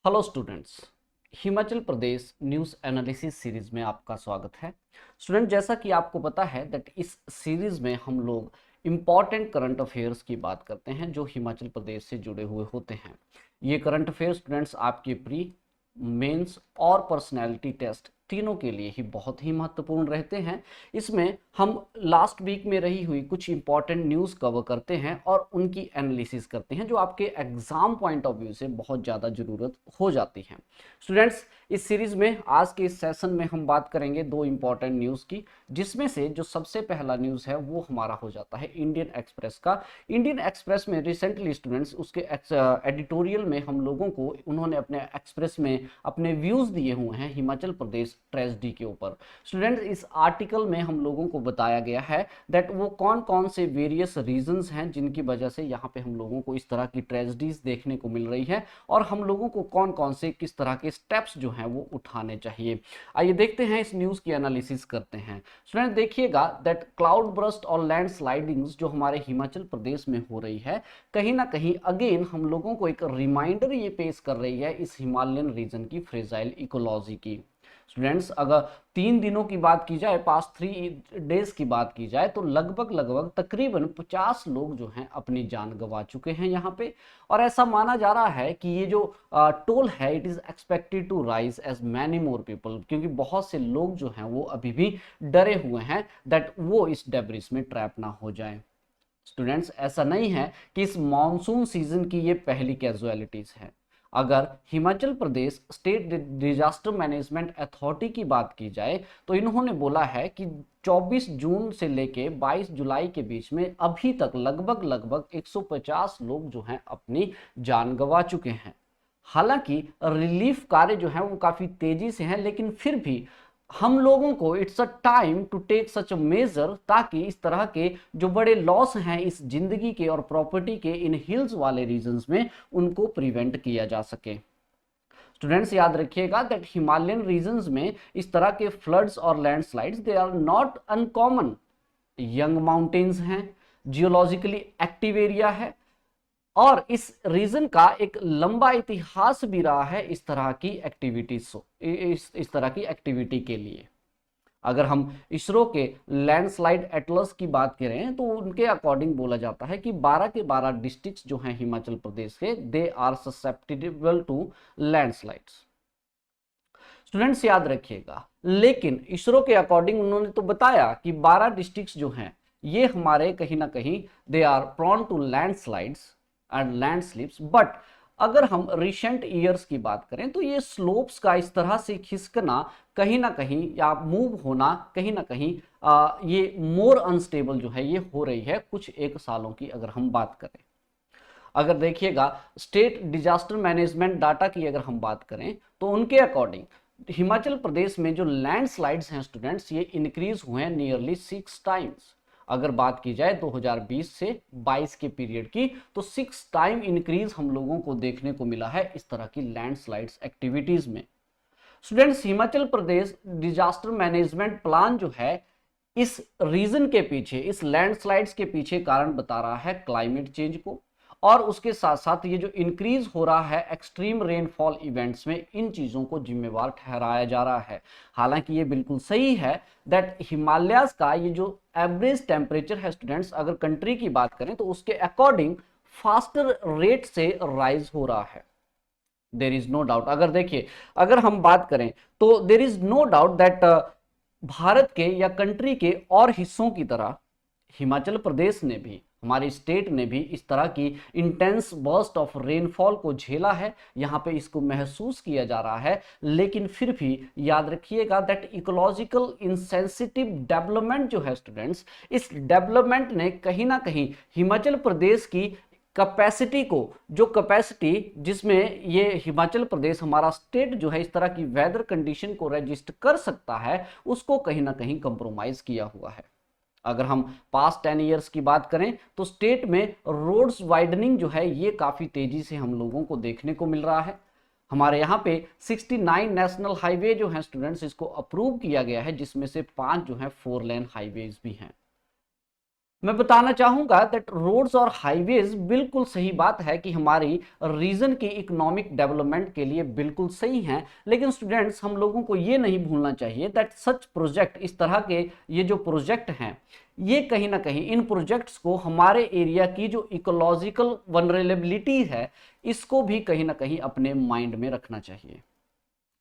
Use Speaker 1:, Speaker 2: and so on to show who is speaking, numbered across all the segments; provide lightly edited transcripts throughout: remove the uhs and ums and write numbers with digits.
Speaker 1: Hello students, Himachal Pradesh news analysis series में आपका स्वागत है। स्टूडेंट, जैसा कि आपको पता है दैट इस सीरीज में हम लोग इम्पॉर्टेंट करंट अफेयर्स की बात करते हैं जो हिमाचल प्रदेश से जुड़े हुए होते हैं। ये करंट अफेयर्स स्टूडेंट्स आपके प्री, मेंस और पर्सनैलिटी टेस्ट तीनों के लिए ही बहुत ही महत्वपूर्ण रहते हैं। इसमें हम लास्ट वीक में रही हुई कुछ इंपॉर्टेंट न्यूज़ कवर करते हैं और उनकी एनालिसिस करते हैं जो आपके एग्जाम पॉइंट ऑफ व्यू से बहुत ज़्यादा ज़रूरत हो जाती है। स्टूडेंट्स, इस सीरीज में आज के इस सेशन में हम बात करेंगे दो इंपॉर्टेंट न्यूज़ की, जिसमें से जो सबसे पहला न्यूज़ है वो हमारा हो जाता है इंडियन एक्सप्रेस का। इंडियन एक्सप्रेस में रिसेंटली स्टूडेंट्स उसके एडिटोरियल में हम लोगों को उन्होंने अपने एक्सप्रेस में अपने व्यूज़ दिए हुए हैं हिमाचल प्रदेश ट्रेजेडी के ऊपर। स्टूडेंट्स, इस आर्टिकल में हम लोगों को बताया गया है दैट वो कौन कौन से वेरियस रीजंस हैं जिनकी वजह से यहाँ पे हम लोगों को इस तरह की ट्रेजेडीज देखने को मिल रही है और हम लोगों को कौन कौन से किस तरह के स्टेप्स जो हैं वो उठाने चाहिए। आइए देखते हैं, इस न्यूज़ की एनालिसिस करते हैं। स्टूडेंट देखिएगा दैट क्लाउड बर्स्ट और लैंड स्लाइडिंग्स जो हमारे हिमाचल प्रदेश में हो रही है, कहीं ना कहीं अगेन हम लोगों को एक रिमाइंडर ये पेश कर रही है इस हिमालयन रीजन की फ्रेजाइल इकोलॉजी की। स्टूडेंट्स, अगर 3 दिनों की बात की जाए, पास्ट 3 डेज की बात की जाए, तो लगभग तकरीबन 50 लोग जो हैं अपनी जान गंवा चुके हैं यहाँ पे। और ऐसा माना जा रहा है कि ये जो टोल है it is expected to rise as many more people, क्योंकि बहुत से लोग जो हैं वो अभी भी डरे हुए हैं दैट वो इस डेब्रिस में ट्रैप ना हो जाए। स्टूडेंट्स, ऐसा नहीं है कि इस मॉनसून सीजन की ये पहली कैजुअलिटीज है। अगर Himachal Pradesh state disaster management authority की बात की जाए तो इन्होंने बोला है कि 24 जून से लेके 22 जुलाई के बीच में अभी तक लगभग 150 लोग जो हैं अपनी जान गंवा चुके हैं। हालांकि रिलीफ कार्य जो है वो काफी तेजी से हैं, लेकिन फिर भी हम लोगों को it's a time to take such a major, ताकि इस तरह के जो बड़े लॉस हैं इस जिंदगी के और प्रॉपर्टी के इन हिल्स वाले रीजन्स में उनको प्रिवेंट किया जा सके। स्टूडेंट्स, याद रखिएगा दैट हिमालयन रीजन्स में इस तरह के फ्लड्स और landslides they are not uncommon. Young mountains हैं, जियोलॉजिकली एक्टिव एरिया है और इस रीजन का एक लंबा इतिहास भी रहा है इस तरह की एक्टिविटीज, इस तरह की एक्टिविटी के लिए। अगर हम इसरो के लैंडस्लाइड एटलस की बात करें तो उनके अकॉर्डिंग बोला जाता है कि 12 के 12 डिस्ट्रिक्ट्स जो हैं हिमाचल प्रदेश के, they are susceptible to landslides. Students, याद रखिएगा, लेकिन इसरो के अकॉर्डिंग उन्होंने तो बताया कि 12 डिस्ट्रिक्ट्स जो हैं ये हमारे कहीं ना कहीं they are prone to landslides and landslips. But अगर हम रिसेंट ईयर्स की बात करें तो ये स्लोप्स का इस तरह से खिसकना कहीं ना कहीं या मूव होना कहीं ना कहीं ये मोर अनस्टेबल जो है ये हो रही है कुछ एक सालों की अगर हम बात करें। अगर देखिएगा स्टेट डिजास्टर मैनेजमेंट डाटा की अगर हम बात करें तो उनके अकॉर्डिंग हिमाचल प्रदेश में जो लैंडस्लाइड्स हैं स्टूडेंट्स ये इंक्रीज हुए हैं नियरली 6 टाइम्स। अगर बात की जाए 2020 से 22 के पीरियड की तो 6 टाइम इंक्रीज हम लोगों को देखने को मिला है इस तरह की लैंडस्लाइड्स एक्टिविटीज में। Students, Himachal Pradesh disaster management plan जो है इस रीजन के पीछे, इस लैंडस्लाइड्स के पीछे कारण बता रहा है क्लाइमेट चेंज को, और उसके साथ साथ ये जो इंक्रीज हो रहा है एक्सट्रीम रेनफॉल इवेंट्स में, इन चीजों को जिम्मेवार ठहराया जा रहा है। हालांकि ये बिल्कुल सही है दैट हिमालयाज का ये जो एवरेज टेम्परेचर है स्टूडेंट्स, अगर कंट्री की बात करें तो उसके अकॉर्डिंग फास्टर रेट से राइज हो रहा है। There is no doubt. अगर देखिए, अगर हम बात करें तो there is no doubt that Bharat के या कंट्री के और हिस्सों की तरह हिमाचल प्रदेश ने भी, हमारी स्टेट ने भी इस तरह की इंटेंस बर्स्ट ऑफ रेनफॉल को झेला है, यहाँ पे इसको महसूस किया जा रहा है। लेकिन फिर भी याद रखिएगा दैट इकोलॉजिकल इंसेंसिटिव डेवलपमेंट जो है स्टूडेंट्स, इस डेवलपमेंट ने कहीं ना कहीं हिमाचल प्रदेश की कैपेसिटी को, जो कैपेसिटी जिसमें ये हिमाचल प्रदेश हमारा स्टेट जो है इस तरह की वेदर कंडीशन को रजिस्ट कर सकता है, उसको कहीं ना कहीं कंप्रोमाइज किया हुआ है। अगर हम पास्ट 10 ईयर्स की बात करें तो स्टेट में रोड्स वाइडनिंग जो है ये काफी तेजी से हम लोगों को देखने को मिल रहा है। हमारे यहाँ पे 69 नेशनल हाईवे जो हैं स्टूडेंट्स इसको अप्रूव किया गया है, जिसमें से 5 जो है 4 लेन हाईवेज भी हैं। मैं बताना चाहूंगा दैट रोड्स और हाईवेज बिल्कुल सही बात है कि हमारी रीजन की इकोनॉमिक डेवलपमेंट के लिए बिल्कुल सही हैं, लेकिन स्टूडेंट्स हम लोगों को ये नहीं भूलना चाहिए दैट सच प्रोजेक्ट, इस तरह के ये जो प्रोजेक्ट हैं, ये कहीं ना कहीं इन प्रोजेक्ट्स को हमारे एरिया की जो इकोलॉजिकल वनरेलेबिलिटी है इसको भी कहीं ना कहीं अपने माइंड में रखना चाहिए।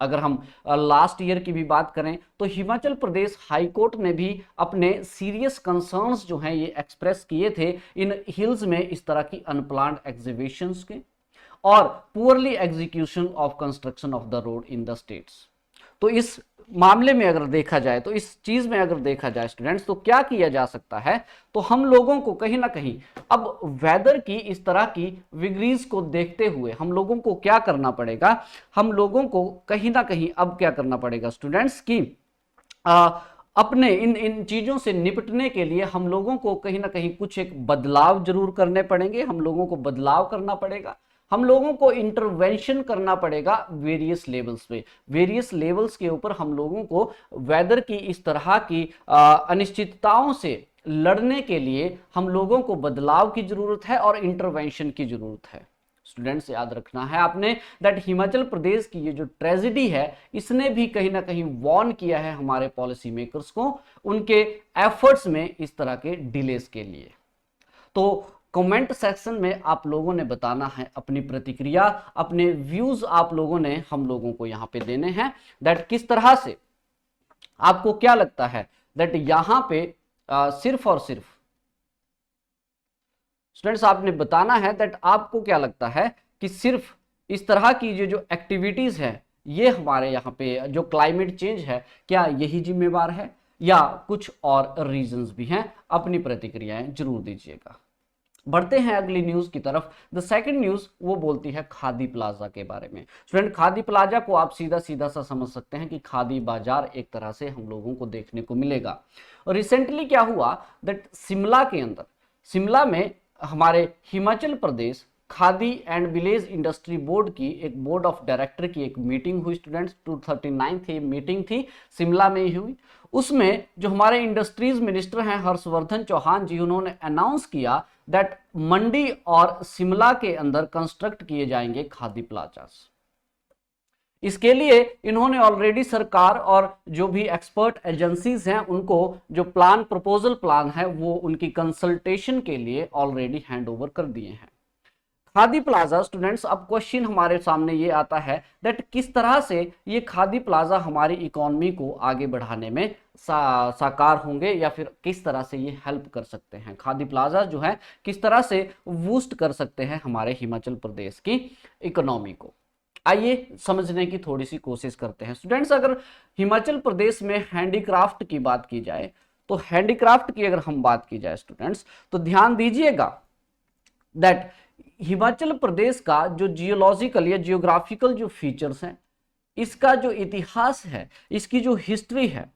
Speaker 1: अगर हम लास्ट ईयर की भी बात करें तो हिमाचल प्रदेश हाई कोर्ट ने भी अपने सीरियस कंसर्न्स जो हैं ये एक्सप्रेस किए थे इन हिल्स में इस तरह की अनप्लान्ड एग्जीबिशंस के और poorly execution of construction of the road in the states. तो इस मामले में अगर देखा जाए, तो इस चीज में अगर देखा जाए स्टूडेंट्स, तो क्या किया जा सकता है, तो हम लोगों को कहीं ना कहीं अब वेदर की इस तरह की विग्रीज को देखते हुए हम लोगों को क्या करना पड़ेगा, हम लोगों को कहीं ना कहीं अब क्या करना पड़ेगा स्टूडेंट्स की अपने इन चीजों से निपटने के लिए हम लोगों को कहीं ना कहीं कुछ एक बदलाव जरूर करने पड़ेंगे, हम लोगों को बदलाव करना पड़ेगा, हम लोगों को इंटरवेंशन करना पड़ेगा वेरियस लेवल्स पे, वेरियस लेवल्स के ऊपर हम लोगों को वेदर की इस तरह की अनिश्चितताओं से लड़ने के लिए हम लोगों को बदलाव की जरूरत है और इंटरवेंशन की जरूरत है। स्टूडेंट्स याद रखना है आपने दैट हिमाचल प्रदेश की ये जो ट्रेजेडी है इसने भी कहीं ना कहीं वार्न किया है हमारे पॉलिसी मेकर्स को उनके एफर्ट्स में इस तरह के डिलेस के लिए। तो कमेंट सेक्शन में आप लोगों ने बताना है अपनी प्रतिक्रिया, अपने व्यूज आप लोगों ने हम लोगों को यहां पे देने हैं दैट किस तरह से आपको क्या लगता है दैट यहां पे सिर्फ और सिर्फ स्टूडेंट्स आपने बताना है दैट आपको क्या लगता है कि सिर्फ इस तरह की जो एक्टिविटीज है ये हमारे यहाँ पे जो क्लाइमेट चेंज है क्या यही जिम्मेवार है या कुछ और रीजंस भी हैं। अपनी प्रतिक्रियाएं जरूर दीजिएगा। बढ़ते हैं अगली न्यूज की तरफ। द सेकंड न्यूज वो बोलती है खादी प्लाजा के बारे में। स्टूडेंट खादी प्लाजा को आप सीधा सीधा सा समझ सकते हैं कि खादी बाजार एक तरह से हम लोगों को देखने को मिलेगा। और रिसेंटली क्या हुआ दैट शिमला के अंदर, शिमला में हमारे Himachal Pradesh Khadi and village industry board की एक बोर्ड ऑफ डायरेक्टर की एक मीटिंग हुई स्टूडेंट्स, 239th मीटिंग थी, शिमला में ही हुई। उसमें जो हमारे इंडस्ट्रीज मिनिस्टर हैं हर्षवर्धन चौहान जी, उन्होंने अनाउंस किया दैट मंडी और शिमला के अंदर कंस्ट्रक्ट किए जाएंगे खादी प्लाजास। इसके लिए इन्होंने ऑलरेडी सरकार और जो भी एक्सपर्ट एजेंसीज हैं उनको जो प्लान प्रपोजल प्लान है वो उनकी कंसल्टेशन के लिए ऑलरेडी हैंड ओवर कर दिए हैं। खादी प्लाजा स्टूडेंट्स, अब क्वेश्चन हमारे सामने ये आता है दैट किस तरह से ये खादी प्लाजा हमारी इकोनॉमी को आगे बढ़ाने में साकार होंगे या फिर किस तरह से ये हेल्प कर सकते हैं, खादी प्लाजा जो है किस तरह से बूस्ट कर सकते हैं हमारे हिमाचल प्रदेश की इकोनॉमी को। आइए समझने की थोड़ी सी कोशिश करते हैं स्टूडेंट्स। अगर हिमाचल प्रदेश में हैंडीक्राफ्ट की बात की जाए, तो हैंडीक्राफ्ट की अगर हम बात की जाए स्टूडेंट्स, तो ध्यान दीजिएगा दैट हिमाचल प्रदेश का जो जियोलॉजिकल या जियोग्राफिकल जो फीचर्स हैं, इसका जो इतिहास है, इसकी जो हिस्ट्री है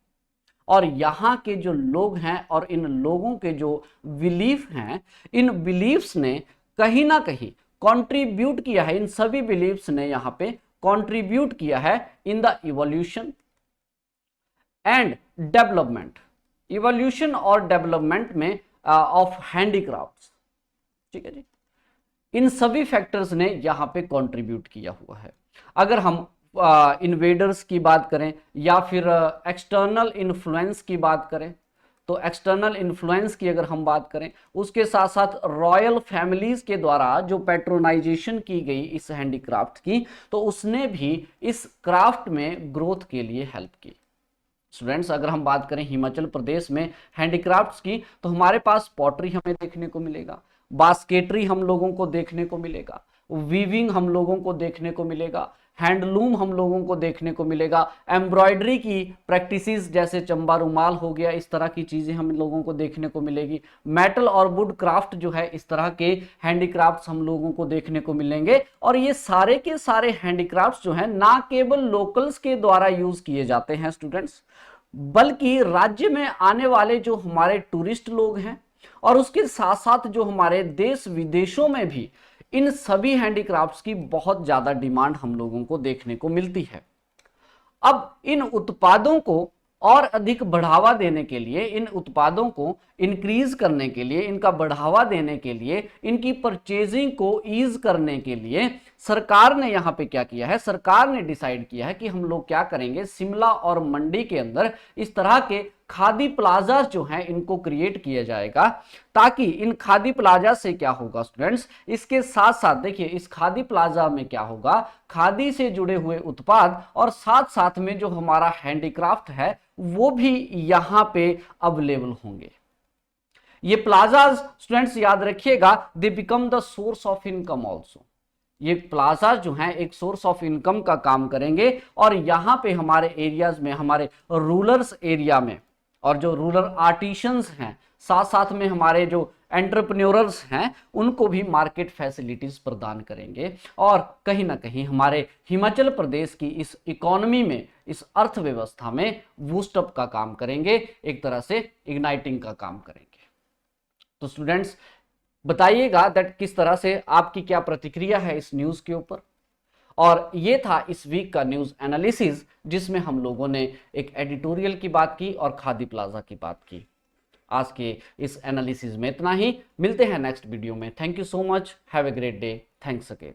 Speaker 1: और यहाँ के जो लोग हैं और इन लोगों के जो बिलीफ हैं, इन बिलीफ्स ने कहीं ना कहीं कंट्रीब्यूट किया है, इन सभी बिलीफ्स ने यहाँ पे कंट्रीब्यूट किया है in the evolution and development, evolution और डेवलपमेंट में ऑफ हैंडीक्राफ्ट्स। ठीक है जी, इन सभी फैक्टर्स ने यहाँ पे कंट्रीब्यूट किया हुआ है। अगर हम इन्वेडर्स की बात करें या फिर एक्सटर्नल इन्फ्लुएंस की बात करें, तो एक्सटर्नल इन्फ्लुएंस की अगर हम बात करें, उसके साथ साथ रॉयल फैमिलीज के द्वारा जो पैट्रोनाइजेशन की गई इस हैंडीक्राफ्ट की, तो उसने भी इस क्राफ्ट में ग्रोथ के लिए हेल्प की। स्टूडेंट्स, अगर हम बात करें हिमाचल प्रदेश में हैंडीक्राफ्ट्स की, तो हमारे पास पॉटरी हमें देखने को मिलेगा, बास्केटरी हम लोगों को देखने को मिलेगा, वीविंग हम लोगों को देखने को मिलेगा, हैंडलूम हम लोगों को देखने को मिलेगा, एम्ब्रॉयडरी की प्रैक्टिसेस जैसे चंबा रुमाल हो गया, इस तरह की चीजें हम लोगों को देखने को मिलेगी। मेटल और वुड क्राफ्ट जो है, इस तरह के हैंडीक्राफ्ट्स हम लोगों को देखने को मिलेंगे। और ये सारे के सारे हैंडीक्राफ्ट्स जो है ना केवल लोकल्स के द्वारा यूज किए जाते हैं स्टूडेंट्स, बल्कि राज्य में आने वाले जो हमारे टूरिस्ट लोग हैं और उसके साथ साथ जो हमारे देश विदेशों में भी इन सभी हैंडीक्राफ्ट्स की बहुत ज्यादा डिमांड हम लोगों को देखने को मिलती है। अब इन उत्पादों को और अधिक बढ़ावा देने के लिए, इन उत्पादों को इंक्रीज करने के लिए, इनका बढ़ावा देने के लिए, इनकी परचेजिंग को ईज करने के लिए सरकार ने यहां पे क्या किया है, सरकार ने डिसाइड किया है कि हम लोग क्या करेंगे, शिमला और मंडी के अंदर इस तरह के खादी प्लाजा जो हैं इनको क्रिएट किया जाएगा, ताकि इन खादी प्लाजा से क्या होगा स्टूडेंट्स, इसके साथ साथ देखिए इस खादी प्लाजा में क्या होगा, खादी से जुड़े हुए उत्पाद और साथ साथ में जो हमारा हैंडीक्राफ्ट है वो भी यहां पे अवेलेबल होंगे। ये प्लाजाज स्टूडेंट्स याद रखिएगा, they become the source of income also. ये प्लाजा जो हैं एक सोर्स ऑफ इनकम का काम करेंगे, और यहां पे हमारे एरियाज में, हमारे रूरल्स एरिया में, और जो रूरल आर्टिशंस हैं, साथ साथ में हमारे जो एंटरप्रेन्योरर्स हैं, उनको भी मार्केट फैसिलिटीज प्रदान करेंगे, और कहीं ना कहीं हमारे हिमाचल प्रदेश की इस इकोनॉमी में, इस अर्थव्यवस्था में बूस्टअप का काम करेंगे, एक तरह से इग्नाइटिंग का काम करेंगे। तो स्टूडेंट्स बताइएगा दैट किस तरह से आपकी क्या प्रतिक्रिया है इस न्यूज के ऊपर। और ये था इस वीक का न्यूज एनालिसिस, जिसमें हम लोगों ने एक एडिटोरियल की बात की और खादी प्लाजा की बात की। आज के इस एनालिसिस में इतना ही, मिलते हैं नेक्स्ट वीडियो में। Thank you so much, have a great day, thanks again.